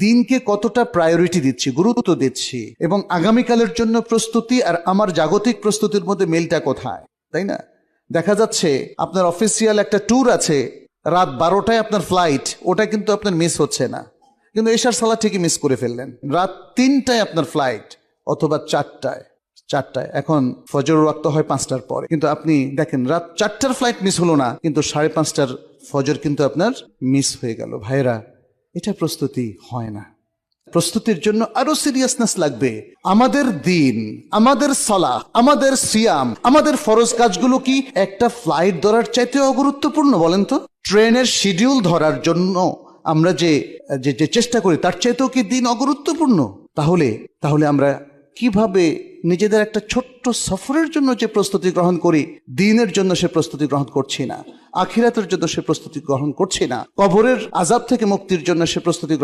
দিনকে কতটা প্রায়োরিটি দিচ্ছি, গুরুত্ব দিচ্ছি, এবং আগামীকালের জন্য প্রস্তুতি আর আমার জাগতিক প্রস্তুতির মধ্যে মিলটা কোথায়, তাই না? দেখা যাচ্ছে আপনার অফিসিয়াল একটা ট্যুর আছে, রাত 12টায় আপনার ফ্লাইট, ওটা কিন্তু আপনার মিস হচ্ছে না, কিন্তু এশার সালাত ঠিকই মিস করে ফেললেন। রাত 3টায় আপনার ফ্লাইট, অথবা 4টায়। এখন ফজর ওয়াক্ত হয় 5টার পরে, কিন্তু আপনি দেখেন রাত 4টার ফ্লাইট মিস হলো না, কিন্তু 5:30টার ফজর কিন্তু আপনার মিস হয়ে গেল। ভাইরা, এটা প্রস্তুতি হয় না। প্রস্তুতির জন্য আরো সিরিয়াসনেস লাগবে। আমাদের দিন, আমাদের সালাহ, আমাদের সিয়াম, আমাদের ফরজ কাজগুলো কি একটা ফ্লাইট ধরার চাইতে অগুরুত্বপূর্ণ বলেন তো? ট্রেনের শিডিউল ধরার জন্য আমরা যে চেষ্টা করি তার চাইতেও কি দিন অগুরুত্বপূর্ণ? তাহলে আমরা কিভাবে নিজেদের একটা ছোট্ট সফরের জন্য যে প্রস্তুতি গ্রহণ করি, দিনের জন্য সে প্রস্তুতি গ্রহণ করছি না, আখিরাতের জন্য সে প্রস্তুতি গ্রহণ করছি না, কবরের আযাব থেকে মুক্তির জন্য সে প্রস্তুতি